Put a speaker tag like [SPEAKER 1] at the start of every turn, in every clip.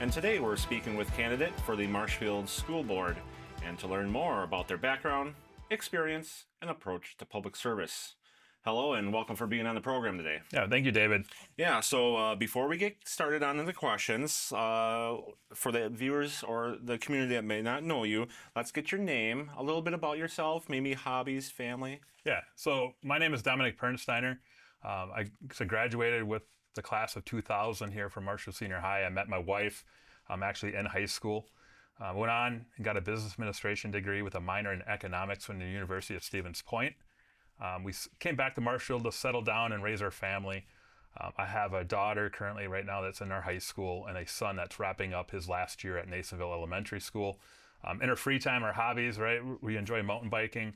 [SPEAKER 1] and today we're speaking with candidate for the Marshfield School Board, and to learn more about their background, experience, and approach to public service. Hello, and welcome for being on the program today.
[SPEAKER 2] Yeah, thank you, David.
[SPEAKER 1] Yeah, so before we get started on the questions, for the viewers or the community that may not know you, let's get your name, a little bit about yourself, maybe hobbies, family.
[SPEAKER 2] Yeah, so my name is Dominic Pernsteiner. I graduated with the class of 2000 here from Marshfield Senior High. I met my wife actually in high school. Went on and got a business administration degree with a minor in economics from the University of Stevens Point. We came back to Marshfield to settle down and raise our family. I have a daughter currently right now that's in our high school and a son that's wrapping up his last year at Nasonville Elementary School. In our free time, our hobbies, right? We enjoy mountain biking,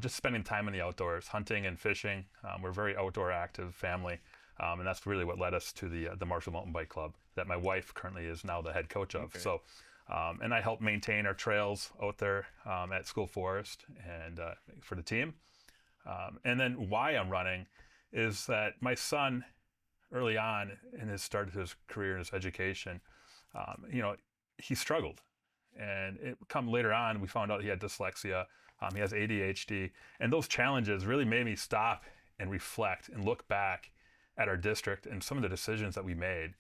[SPEAKER 2] just spending time in the outdoors, hunting and fishing. We're a very outdoor active family, and that's really what led us to the Marshfield Mountain Bike Club that my wife currently is now the head coach of.
[SPEAKER 1] Okay.
[SPEAKER 2] So, and I help maintain our trails out there at School Forest and for the team. And then why I'm running is that my son, early on in his start of his career and his education, he struggled. And it come later on, we found out he had dyslexia, he has ADHD, and those challenges really made me stop and reflect and look back at our district and some of the decisions that we made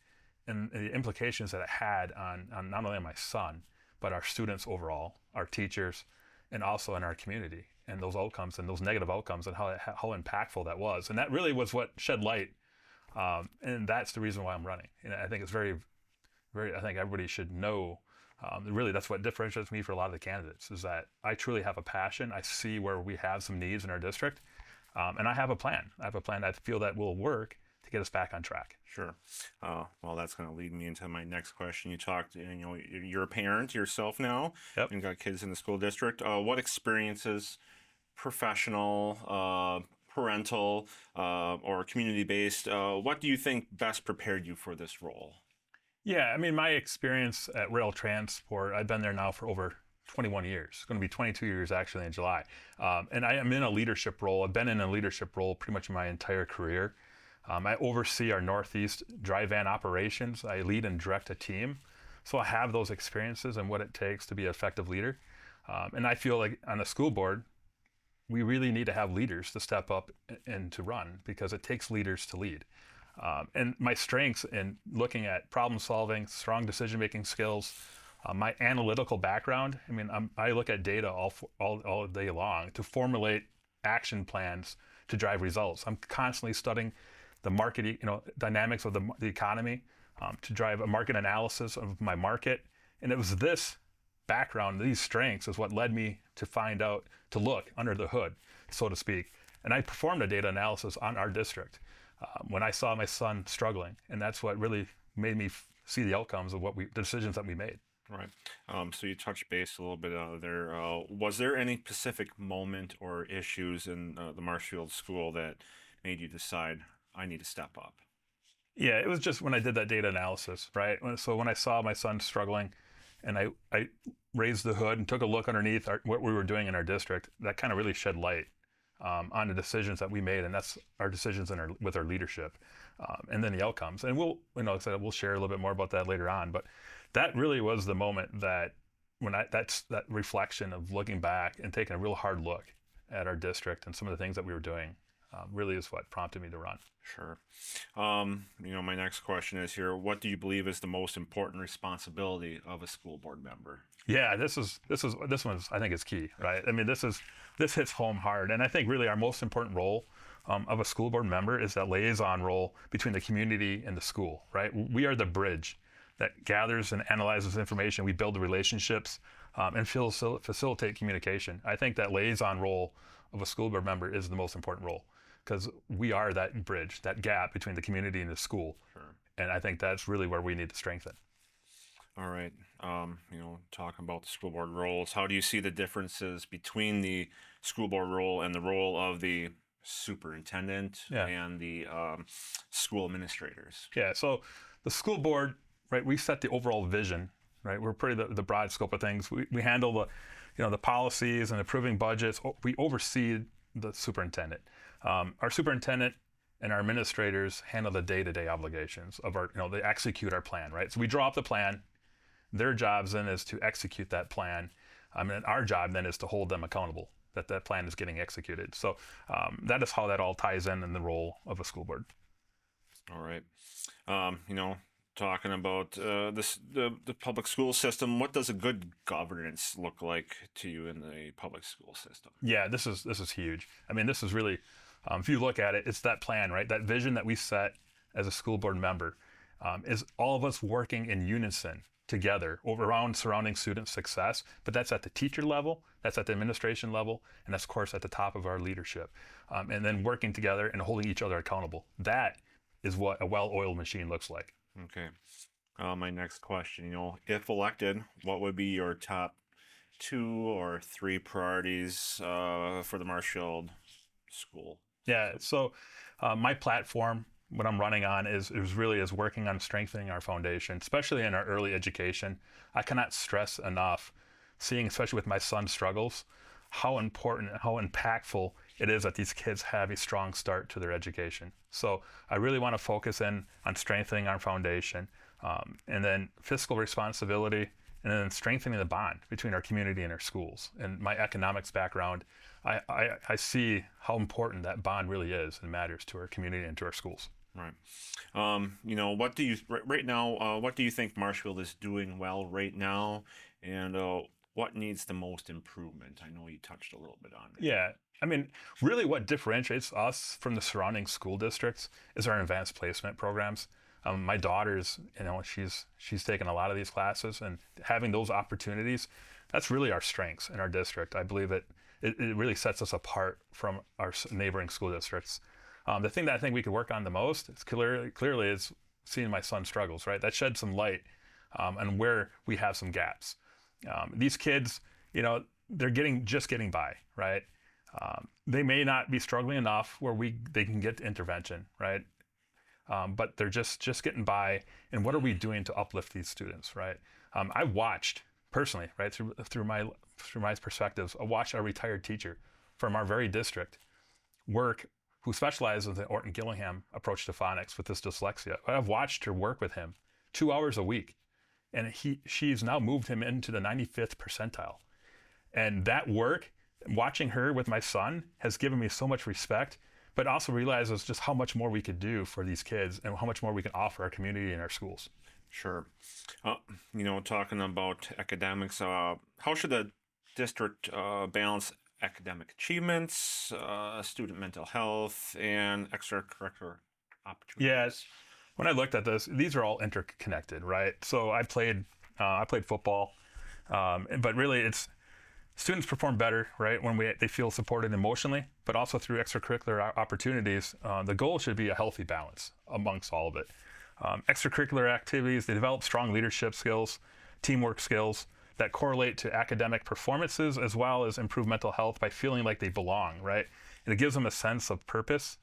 [SPEAKER 2] and the implications that it had on not only my son, but our students overall, our teachers, and also in our community. And those outcomes and those negative outcomes and how impactful that was. And that really was what shed light. And that's the reason why I'm running. And I think it's very, I think everybody should know, really that's what differentiates me for a lot of the candidates is that I truly have a passion. I see where we have some needs in our district. And I have a plan. I feel that will work to get us back on track.
[SPEAKER 1] Sure. Well, that's going to lead me into my next question. You talked, you're a parent yourself now.
[SPEAKER 2] Yep.
[SPEAKER 1] You've got kids in the school district. What experiences, professional, parental, or community-based, what do you think best prepared you for this role?
[SPEAKER 2] Yeah, I mean, my experience at rail transport, I've been there now for over 21 years. It's going to be 22 years actually in July. And I am in a leadership role. I've been in a leadership role pretty much my entire career. I oversee our Northeast dry van operations. I lead and direct a team. So I have those experiences and what it takes to be an effective leader. And I feel like on the school board, we really need to have leaders to step up and to run because it takes leaders to lead. And my strengths in looking at problem solving, strong decision-making skills, my analytical background, I mean, I look at data all day long to formulate action plans to drive results. I'm constantly studying the market, dynamics of the economy to drive a market analysis of my market. And it was this background, these strengths is what led me to find out, to look under the hood, so to speak. And I performed a data analysis on our district when I saw my son struggling. And that's what really made me see the outcomes of the decisions that we made.
[SPEAKER 1] Right. So you touched base a little bit there. Was there any specific moment or issues in the Marshfield School that made you decide, I need to step up?
[SPEAKER 2] Yeah, it was just when I did that data analysis, right? So when I saw my son struggling and I raised the hood and took a look underneath what we were doing in our district, that kind of really shed light on the decisions that we made, and that's our decisions with our leadership, and then the outcomes. And we'll share a little bit more about that later on. But that really was the moment that that reflection of looking back and taking a real hard look at our district and some of the things that we were doing really is what prompted me to run.
[SPEAKER 1] Sure. My next question is here, what do you believe is the most important responsibility of a school board member?
[SPEAKER 2] Yeah, this one I think is key, right? I mean, this hits home hard. And I think really our most important role of a school board member is that liaison role between the community and the school, right? We are the bridge that gathers and analyzes information. We build the relationships and facilitate communication. I think that liaison role of a school board member is the most important role because we are that bridge, that gap between the community and the school.
[SPEAKER 1] Sure.
[SPEAKER 2] And I think that's really where we need to strengthen.
[SPEAKER 1] All right. Talking about the school board roles, how do you see the differences between the school board role and the role of the superintendent and the school administrators?
[SPEAKER 2] Yeah. So the school board, right, we set the overall vision, right? We're pretty the broad scope of things. We handle the policies and approving budgets. We oversee the superintendent. Our superintendent and our administrators handle the day-to-day obligations of they execute our plan, right? So we draw up the plan Their jobs then is to execute that plan. And our job then is to hold them accountable that that plan is getting executed. So that is how that all ties in the role of a school board.
[SPEAKER 1] All right. Talking about the public school system, what does a good governance look like to you in the public school system?
[SPEAKER 2] Yeah, this is huge. I mean, this is really, if you look at it, it's that plan, right? That vision that we set as a school board member is all of us working in unison together around surrounding student success, but that's at the teacher level, that's at the administration level, and that's of course at the top of our leadership. And then working together and holding each other accountable. That is what a well-oiled machine looks like.
[SPEAKER 1] Okay. My next question, if elected, what would be your top 2 or 3 priorities for the Marshfield School?
[SPEAKER 2] Yeah, so my platform, what I'm running on is working on strengthening our foundation, especially in our early education. I cannot stress enough, seeing especially with my son's struggles, how important, how impactful it is that these kids have a strong start to their education. So I really want to focus in on strengthening our foundation, and then fiscal responsibility, and then strengthening the bond between our community and our schools. And my economics background, I see how important that bond really is and matters to our community and to our schools.
[SPEAKER 1] Right. What do you right now? What do you think Marshfield is doing well right now, and what needs the most improvement? I know you touched a little bit on it.
[SPEAKER 2] Yeah. I mean, really what differentiates us from the surrounding school districts is our advanced placement programs. My daughter's, she's taken a lot of these classes, and having those opportunities, that's really our strengths in our district. I believe it really sets us apart from our neighboring school districts. The thing that I think we could work on the most is clearly is seeing my son's struggles, right? That sheds some light on where we have some gaps. These kids, they're just getting by, right? They may not be struggling enough where they can get intervention, right? But they're just getting by. And what are we doing to uplift these students, right? I watched personally, right, through my perspectives, I watched a retired teacher from our very district who specializes in the Orton Gillingham approach to phonics with this dyslexia. I've watched her work with him 2 hours a week, and she's now moved him into the 95th percentile. And that work, watching her with my son, has given me so much respect, but also realizes just how much more we could do for these kids and how much more we can offer our community and our schools.
[SPEAKER 1] Sure. Talking about academics, how should the district balance academic achievements, student mental health, and extracurricular opportunities?
[SPEAKER 2] Yes. When I looked at this, these are all interconnected, right? So I played football, but really it's students perform better, right, when they feel supported emotionally, but also through extracurricular opportunities. The goal should be a healthy balance amongst all of it. Extracurricular activities, they develop strong leadership skills, teamwork skills that correlate to academic performances, as well as improve mental health by feeling like they belong, right? And it gives them a sense of purpose,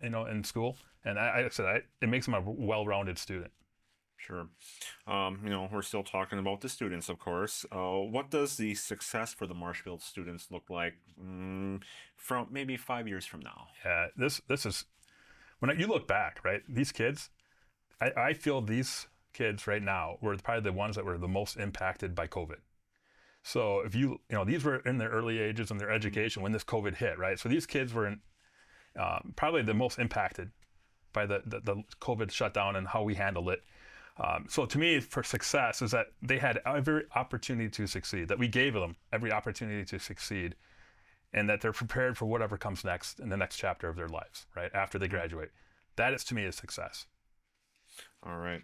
[SPEAKER 2] in school. And it makes them a well-rounded student.
[SPEAKER 1] Sure. We're still talking about the students, of course. What does the success for the Marshfield students look like from maybe 5 years from now?
[SPEAKER 2] Yeah, this is, when you look back, right, these kids, I feel these kids right now were probably the ones that were the most impacted by COVID. So if these were in their early ages in their education when this COVID hit, right? So these kids were probably the most impacted by the COVID shutdown and how we handled it. So to me, for success is that they had every opportunity to succeed, that we gave them every opportunity to succeed, and that they're prepared for whatever comes next in the next chapter of their lives, right, after they graduate. That is, to me, a success.
[SPEAKER 1] All right.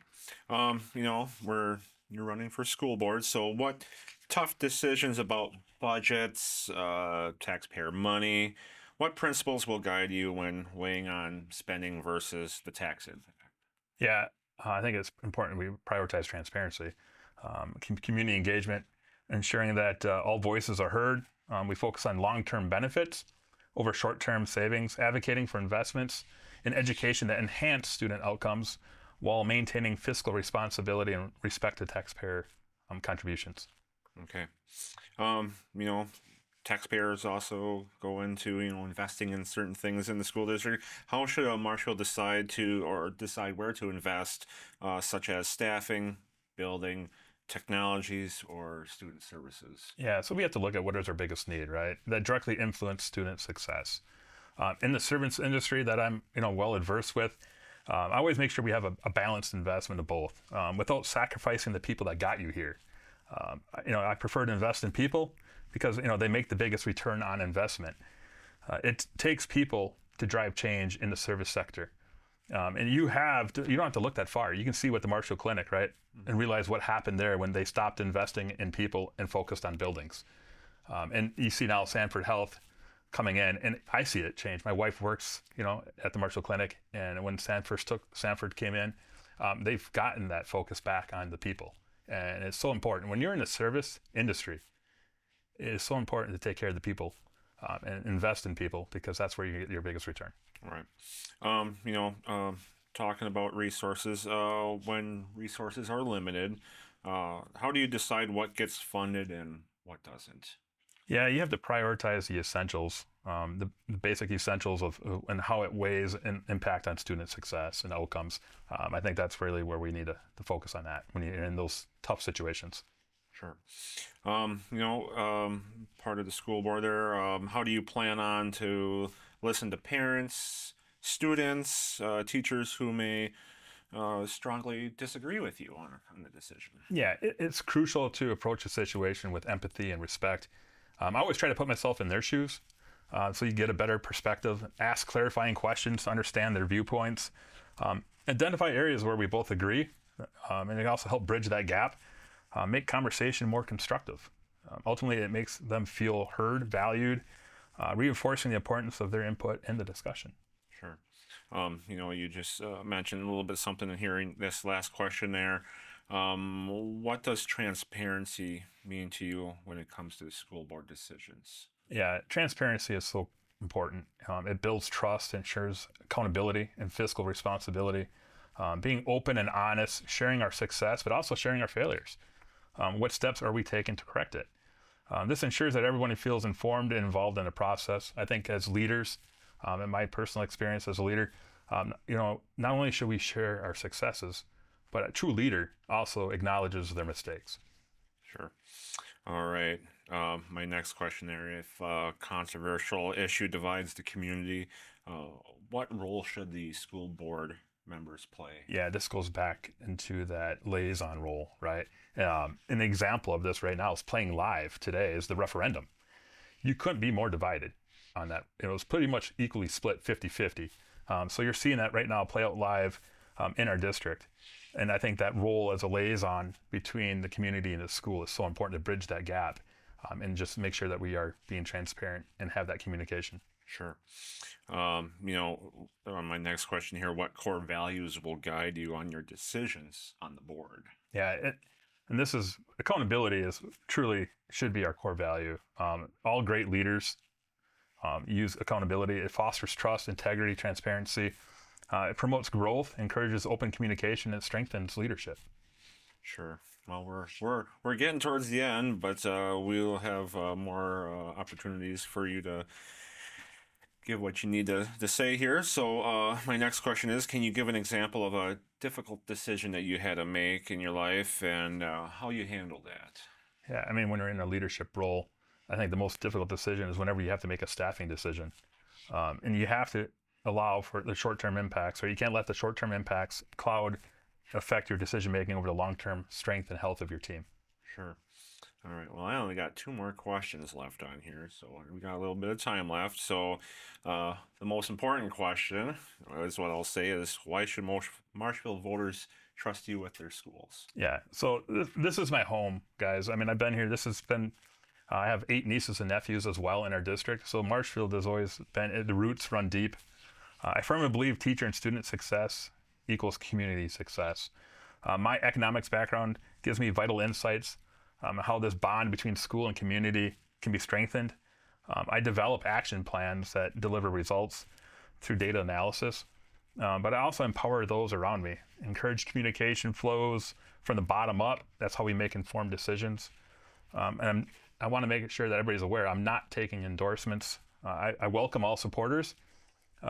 [SPEAKER 1] You're running for school board, so what tough decisions about budgets, taxpayer money, what principles will guide you when weighing on spending versus the tax impact?
[SPEAKER 2] Yeah, I think it's important we prioritize transparency, community engagement, ensuring that all voices are heard. We focus on long-term benefits over short-term savings, advocating for investments in education that enhance student outcomes while maintaining fiscal responsibility and respect to taxpayer contributions.
[SPEAKER 1] Okay. Taxpayers also go into, investing in certain things in the school district. How should a Marshfield decide where to invest, such as staffing, building, technologies or student services?
[SPEAKER 2] Yeah, so we have to look at what is our biggest need, right? That directly influence student success. In the service industry that I'm, well adversed with, I always make sure we have a balanced investment of both, without sacrificing the people that got you here. I prefer to invest in people because they make the biggest return on investment. It takes people to drive change in the service sector. And you don't have to look that far. You can see what the Marshfield Clinic, right? And realize what happened there when they stopped investing in people and focused on buildings. And you see now Sanford Health coming in, and I see it change. My wife works, at the Marshfield Clinic, and when Sanford came in, they've gotten that focus back on the people. And it's so important. When you're in the service industry, it is so important to take care of the people and invest in people, because that's where you get your biggest return.
[SPEAKER 1] Right. Talking about resources, when resources are limited, how do you decide what gets funded and what doesn't?
[SPEAKER 2] Yeah, you have to prioritize the essentials, the basic essentials of and how it weighs an impact on student success and outcomes. I think that's really where we need to focus on that when you're in those tough situations.
[SPEAKER 1] Sure. Part of the school board there, how do you plan on to listen to parents, students, teachers who may strongly disagree with you on the decision?
[SPEAKER 2] Yeah, it's crucial to approach a situation with empathy and respect. I always try to put myself in their shoes, so you get a better perspective, ask clarifying questions to understand their viewpoints, identify areas where we both agree, and it also help bridge that gap, make conversation more constructive. Ultimately, it makes them feel heard, valued, reinforcing the importance of their input in the discussion.
[SPEAKER 1] Sure. You just mentioned a little bit something in hearing this last question there. What does transparency mean to you when it comes to the school board decisions?
[SPEAKER 2] Yeah, transparency is so important. It builds trust, ensures accountability and fiscal responsibility, being open and honest, sharing our success, but also sharing our failures. What steps are we taking to correct it? This ensures that everyone feels informed and involved in the process. I think as leaders, in my personal experience as a leader, not only should we share our successes, but a true leader also acknowledges their mistakes.
[SPEAKER 1] Sure. All right. My next question there, if a controversial issue divides the community, what role should the school board members play?
[SPEAKER 2] Yeah, this goes back into that liaison role, right? An example of this right now is playing live today is the referendum. You couldn't be more divided on that. It was pretty much equally split 50-50. So you're seeing that right now play out live in our district. And I think that role as a liaison between the community and the school is so important to bridge that gap and just make sure that we are being transparent and have that communication.
[SPEAKER 1] Sure. My next question here, what core values will guide you on your decisions on the board?
[SPEAKER 2] Yeah, and this is accountability is truly should be our core value. All great leaders use accountability. It fosters trust, integrity, transparency. It promotes growth, encourages open communication, and strengthens leadership.
[SPEAKER 1] Sure. Well, we're getting towards the end, but we'll have more opportunities for you to give what you need to say here. So my next question is, can you give an example of a difficult decision that you had to make in your life and how you handled that?
[SPEAKER 2] Yeah, I mean, when you're in a leadership role, I think the most difficult decision is whenever you have to make a staffing decision. And you have to allow for the short-term impacts, or you can't let the short-term impacts affect your decision-making over the long-term strength and health of your team.
[SPEAKER 1] Sure. All right. Well, I only got 2 more questions left on here, so we got a little bit of time left. So the most important question is what I'll say is, why should Marshfield voters trust you with their schools?
[SPEAKER 2] Yeah. So this is my home, guys. I mean, I've been here. I have 8 nieces and nephews as well in our district. So Marshfield has always been, the roots run deep. I firmly believe teacher and student success equals community success. My economics background gives me vital insights on how this bond between school and community can be strengthened. I develop action plans that deliver results through data analysis, but I also empower those around me, encourage communication flows from the bottom up. That's how we make informed decisions. And I want to make sure that everybody's aware I'm not taking endorsements. I welcome all supporters.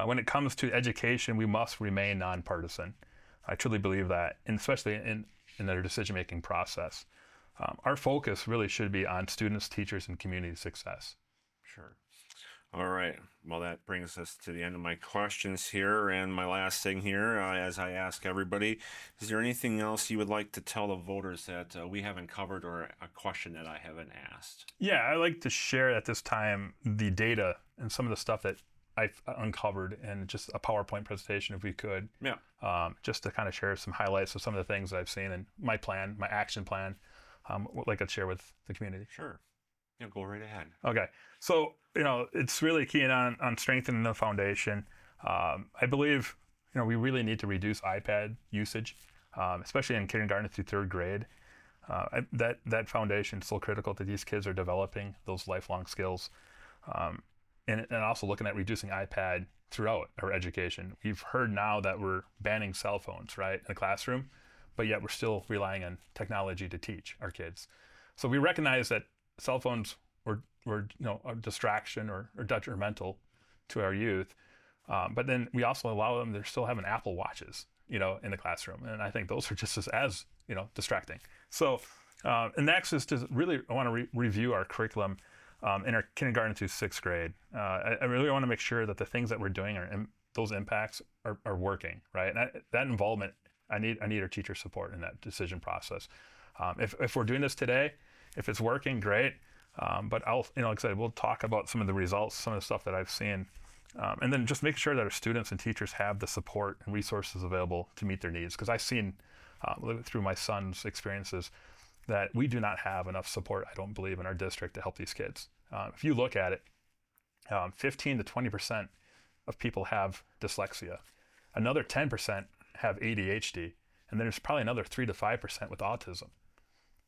[SPEAKER 2] When it comes to education, we must remain nonpartisan. I truly believe that, and especially in their decision-making process. Our focus really should be on students, teachers, and community success.
[SPEAKER 1] Sure. All right. Well, that brings us to the end of my questions here. And my last thing here, as I ask everybody, is there anything else you would like to tell the voters that we haven't covered, or a question that I haven't asked?
[SPEAKER 2] Yeah, I like to share at this time the data and some of the stuff that I've uncovered, and just a PowerPoint presentation if we could.
[SPEAKER 1] Yeah.
[SPEAKER 2] Just to kind of share some highlights of some of the things that I've seen in my plan, my action plan, what I could share with the community.
[SPEAKER 1] Sure. Yeah, go right ahead.
[SPEAKER 2] Okay. So, it's really keying on strengthening the foundation. I believe, we really need to reduce iPad usage, especially in kindergarten through third grade. That foundation is so critical that these kids are developing those lifelong skills. And also looking at reducing iPad throughout our education. We've heard now that we're banning cell phones, right, in the classroom, but yet we're still relying on technology to teach our kids. So we recognize that cell phones were a distraction or detrimental to our youth, but then we also allow them to still having Apple Watches, in the classroom, and I think those are just as distracting. So, and next is to really, I want to review our curriculum in our kindergarten through sixth grade. I really want to make sure that the things that we're doing those impacts are working, right? And that involvement, I need our teacher support in that decision process. If we're doing this today, if it's working, great. But like I said, we'll talk about some of the results, some of the stuff that I've seen, and then just make sure that our students and teachers have the support and resources available to meet their needs. Because I've seen through my son's experiences that we do not have enough support, I don't believe, in our district to help these kids. If you look at it, 15 to 20% of people have dyslexia. Another 10% have ADHD. And then there's probably another 3 to 5% with autism.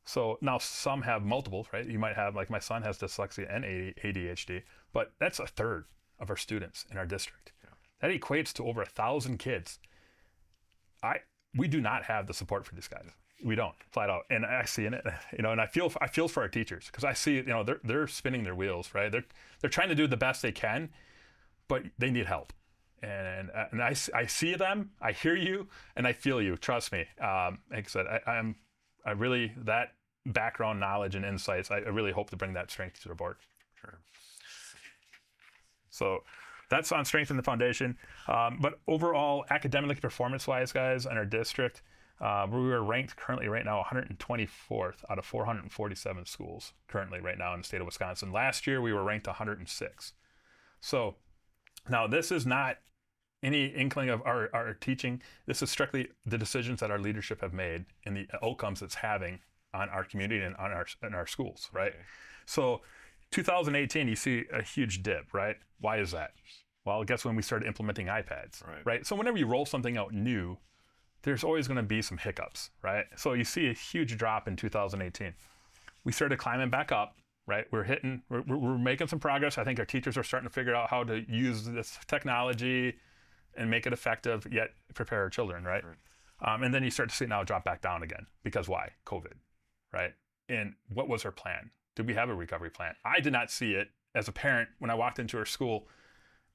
[SPEAKER 2] So now some have multiple, right? You might have, like my son has dyslexia and ADHD, but that's a third of our students in our district. Yeah. That equates to over 1,000 kids. We do not have the support for these guys. We don't, flat out. And I see in it, and I feel for our teachers, because I see, they're spinning their wheels, right? They're trying to do the best they can, but they need help. And I see them, I hear you, and I feel you. Trust me. Like I said, I really, that background knowledge and insights, I really hope to bring that strength to the board.
[SPEAKER 1] Sure.
[SPEAKER 2] So that's on strengthening the foundation. But overall, academically, performance-wise, guys, in our district, we are ranked currently right now 124th out of 447 schools currently right now in the state of Wisconsin. Last year, we were ranked 106. So now this is not any inkling of our teaching. This is strictly the decisions that our leadership have made and the outcomes it's having on our community and on our schools, right? Okay. So 2018, you see a huge dip, right? Why is that? Well, guess when we started implementing iPads, right? So whenever you roll something out new, there's always going to be some hiccups, right? So you see a huge drop in 2018. We started climbing back up, right? We're making some progress. I think our teachers are starting to figure out how to use this technology and make it effective, yet prepare our children, right? And then you start to see it now drop back down again. Because why? COVID, right? And what was our plan? Did we have a recovery plan? I did not see it. As a parent, when I walked into our school,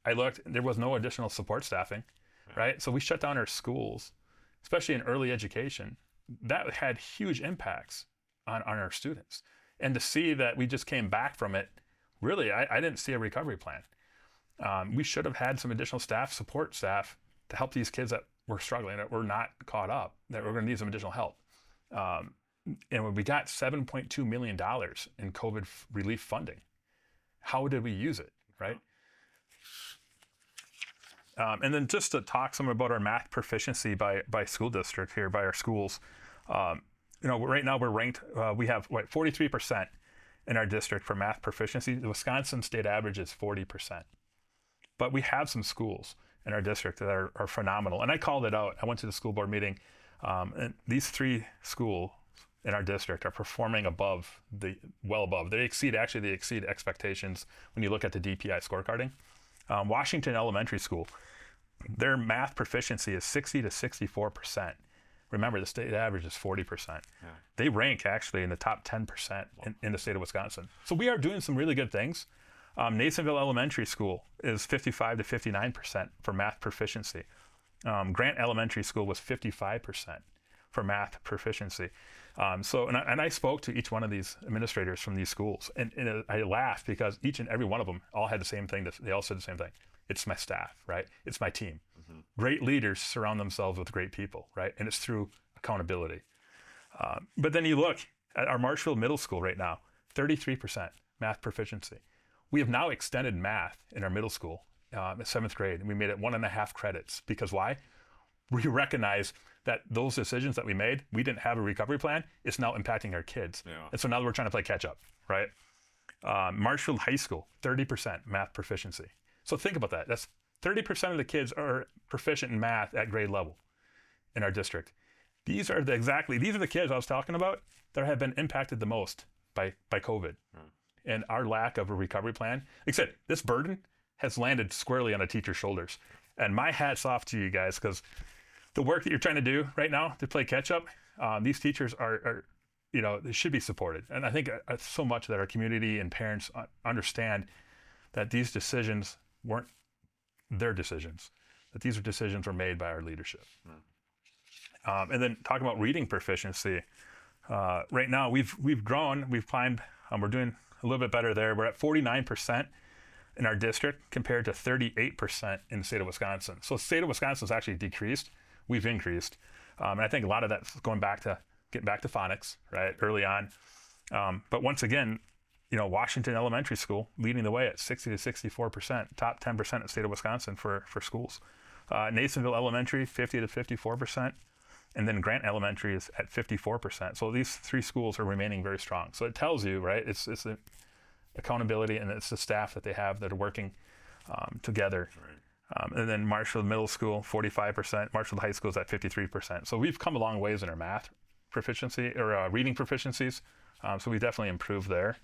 [SPEAKER 2] I looked, there was no additional support staffing, right? So we shut down our schools, especially in early education. That had huge impacts on our students. And to see that we just came back from it, really, I didn't see a recovery plan. We should have had some additional support staff, to help these kids that were struggling, that were not caught up, that were going to need some additional help. And when we got $7.2 million in COVID relief funding, how did we use it, right? And then just to talk some about our math proficiency by school district here, by our schools. Right now we're ranked, we have 43% in our district for math proficiency. The Wisconsin state average is 40%. But we have some schools in our district that are phenomenal. And I called it out. I went to the school board meeting, and these 3 schools in our district are performing well above. They exceed expectations when you look at the DPI scorecarding. Washington Elementary School, their math proficiency is 60 to 64%. Remember, the state average is 40%. Yeah. They rank actually in the top 10% in the state of Wisconsin. So we are doing some really good things. Nasonville Elementary School is 55 to 59% for math proficiency. Grant Elementary School was 55%. for math proficiency. And I spoke to each one of these administrators from these schools, and I laughed because each and every one of them all had the same thing. They all said the same thing. It's my staff, right? It's my team. Mm-hmm. Great leaders surround themselves with great people, right? And it's through accountability. But then you look at our Marshfield Middle School right now, 33% math proficiency. We have now extended math in our middle school in 7th grade, and we made it 1.5 credits. Because why? We recognize that those decisions that we made, we didn't have a recovery plan. It's now impacting our kids. Yeah. And so now we're trying to play catch up, right? Marshfield High School, 30% math proficiency. So think about that. That's 30% of the kids are proficient in math at grade level in our district. These are the kids I was talking about that have been impacted the most by COVID. And our lack of a recovery plan. Like I said, this burden has landed squarely on a teacher's shoulders. And my hat's off to you guys, because the work that you're trying to do right now to play catch up, these teachers are they should be supported. And I think so much that our community and parents understand that these decisions weren't their decisions, that these decisions were made by our leadership. And then talking about reading proficiency, right now we've grown, we've climbed, we're doing a little bit better there. We're at 49% in our district compared to 38% in the state of Wisconsin. So the state of Wisconsin has actually decreased. We've increased. And I think a lot of that's getting back to phonics, right, early on. But once again, Washington Elementary School leading the way at 60 to 64%, top 10% in the state of Wisconsin for schools. Nasonville Elementary, 50 to 54%. And then Grant Elementary is at 54%. So these 3 schools are remaining very strong. So it tells you, right, it's the accountability, and it's the staff that they have that are working together. Right. And then Marshfield Middle School, 45%. Marshfield High School is at 53%. So we've come a long ways in our math proficiency or reading proficiencies. So we definitely improved there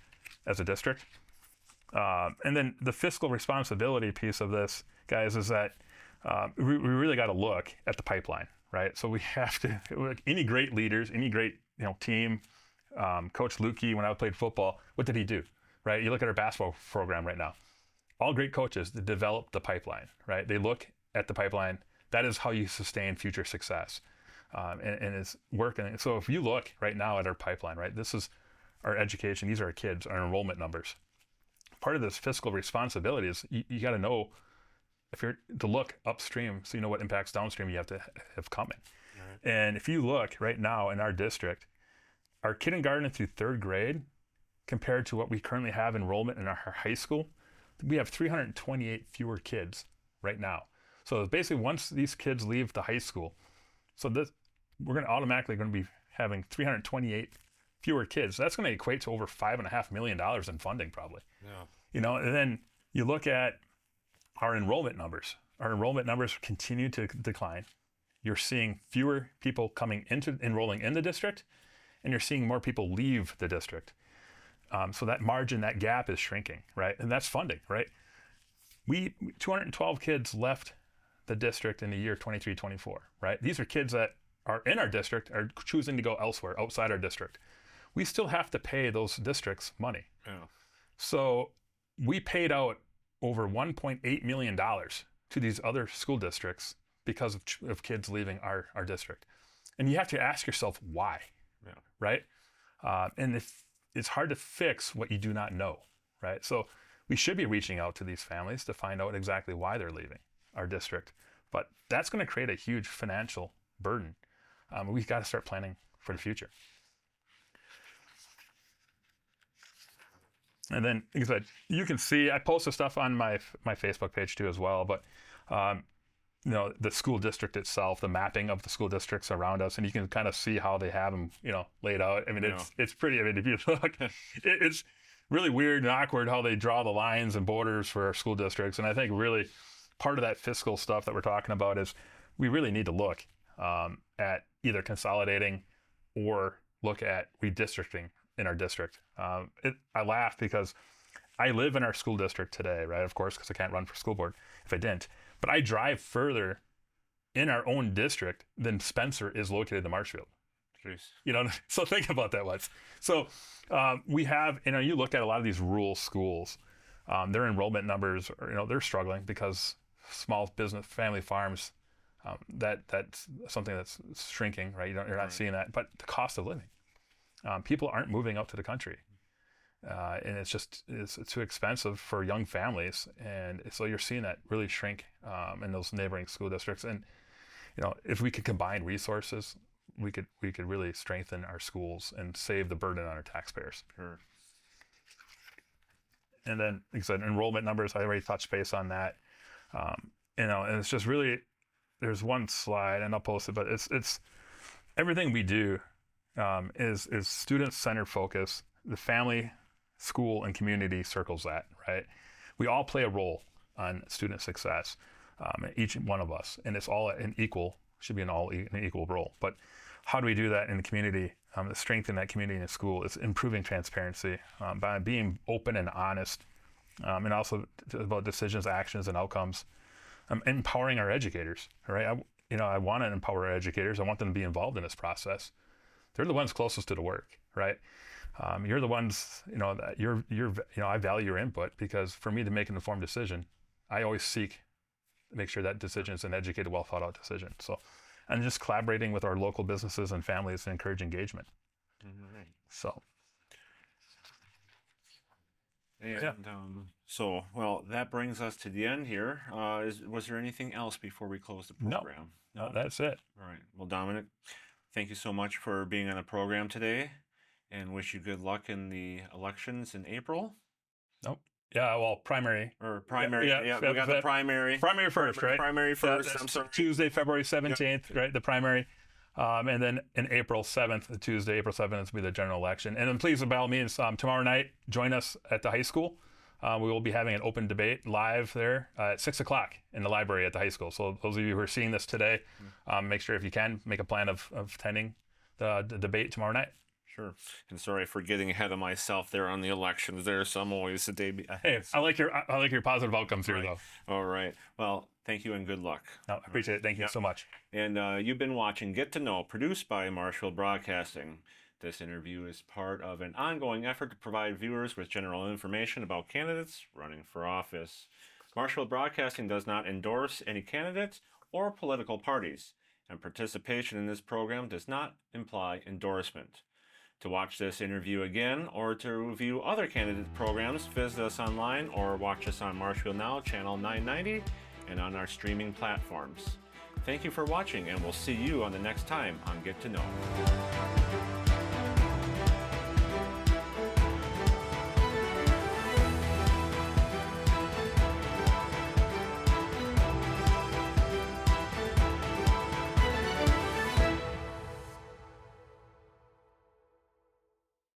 [SPEAKER 2] as a district. And then the fiscal responsibility piece of this, guys, is that we really got to look at the pipeline, right? So we have to, any great leaders, any great team, Coach Lukey, when I played football, what did he do, right? You look at our basketball program right now. All great coaches develop the pipeline, right? They look at the pipeline. That is how you sustain future success. And it's working. So if you look right now at our pipeline, right, this is our education. These are our kids, our enrollment numbers. Part of this fiscal responsibility is you got to know, if you're to look upstream so you know what impacts downstream you have to have coming. Right. And if you look right now in our district, our kindergarten through 3rd grade, compared to what we currently have enrollment in our high school, we have 328 fewer kids right now. So basically, once these kids leave the high school, we're going to automatically be having 328 fewer kids. That's going to equate to over $5.5 million in funding, probably. Yeah. And then you look at our enrollment numbers. Our enrollment numbers continue to decline. You're seeing fewer people enrolling in the district, and you're seeing more people leave the district. So that margin, that gap is shrinking, right? And that's funding, right? 212 kids left the district in the year 23-24, right? These are kids that are in our district, are choosing to go elsewhere, outside our district. We still have to pay those districts money. Yeah. So we paid out over $1.8 million to these other school districts because of kids leaving our district. And you have to ask yourself why, right? And if it's hard to fix what you do not know, right? So we should be reaching out to these families to find out exactly why they're leaving our district. But that's going to create a huge financial burden. We've got to start planning for the future. And then, like I said, you can see, I post the stuff on my Facebook page too as well, but the school district itself, the mapping of the school districts around us, and you can kind of see how they have them, laid out. I mean, it's pretty, if you look, it's really weird and awkward how they draw the lines and borders for our school districts. And I think really part of that fiscal stuff that we're talking about is we really need to look at either consolidating or look at redistricting in our district. I laugh because I live in our school district today, right? Of course, because I can't run for school board if I didn't. But I drive further in our own district than Spencer is located in Marshfield. Jeez. So think about that once. So we have, you look at a lot of these rural schools, their enrollment numbers, they're struggling because small business family farms That's something that's shrinking, right? You're not seeing that. But the cost of living, people aren't moving out to the country. And it's too expensive for young families, and so you're seeing that really shrink in those neighboring school districts. And if we could combine resources, we could really strengthen our schools and save the burden on our taxpayers.
[SPEAKER 1] Sure.
[SPEAKER 2] And then, like I said, enrollment numbers, I already touched base on that. And it's just really, there's one slide, and I'll post it, but it's everything we do is student-centered focus. The family, school, and community circles that, right? We all play a role on student success, each one of us, and it's all should be an equal role. But how do we do that in the community? To strengthen that community in the school, it's improving transparency by being open and honest, and also about decisions, actions, and outcomes. Empowering our educators, right? I want to empower our educators. I want them to be involved in this process. They're the ones closest to the work, right? You're the ones, that I value your input, because for me to make an informed decision, I always seek to make sure that decision is an educated, well thought out decision. So, and just collaborating with our local businesses and families to encourage engagement.
[SPEAKER 1] Mm-hmm.
[SPEAKER 2] So.
[SPEAKER 1] And well, that brings us to the end here. Was there anything else before we close the program?
[SPEAKER 2] No, that's it.
[SPEAKER 1] All right. Well, Dominic, thank you so much for being on the program today, and wish you good luck in the elections in April.
[SPEAKER 2] Nope. Yeah, well, primary.
[SPEAKER 1] Or primary. Yeah, we got the primary.
[SPEAKER 2] Primary first, right?
[SPEAKER 1] Primary first. I'm sorry.
[SPEAKER 2] Tuesday, February 17th, right? The primary. And then in April 7th, Tuesday, April 7th, will be the general election. And then please, by all means, tomorrow night, join us at the high school. We will be having an open debate live there at 6 o'clock in the library at the high school. So those of you who are seeing this today, make sure, if you can, make a plan of attending the debate tomorrow night.
[SPEAKER 1] Sure. And sorry for getting ahead of myself there on the elections there. So I'm always a day ahead.
[SPEAKER 2] Hey, I like your positive outcomes here, though.
[SPEAKER 1] All right. Well, thank you and good luck.
[SPEAKER 2] No, I appreciate it. Thank you so much.
[SPEAKER 1] And you've been watching Get to Know, produced by Marshfield Broadcasting. This interview is part of an ongoing effort to provide viewers with general information about candidates running for office. Marshfield Broadcasting does not endorse any candidates or political parties, and participation in this program does not imply endorsement. To watch this interview again or to view other candidate programs, visit us online or watch us on Marshfield Now, channel 990, and on our streaming platforms. Thank you for watching, and we'll see you on the next time on Get to Know.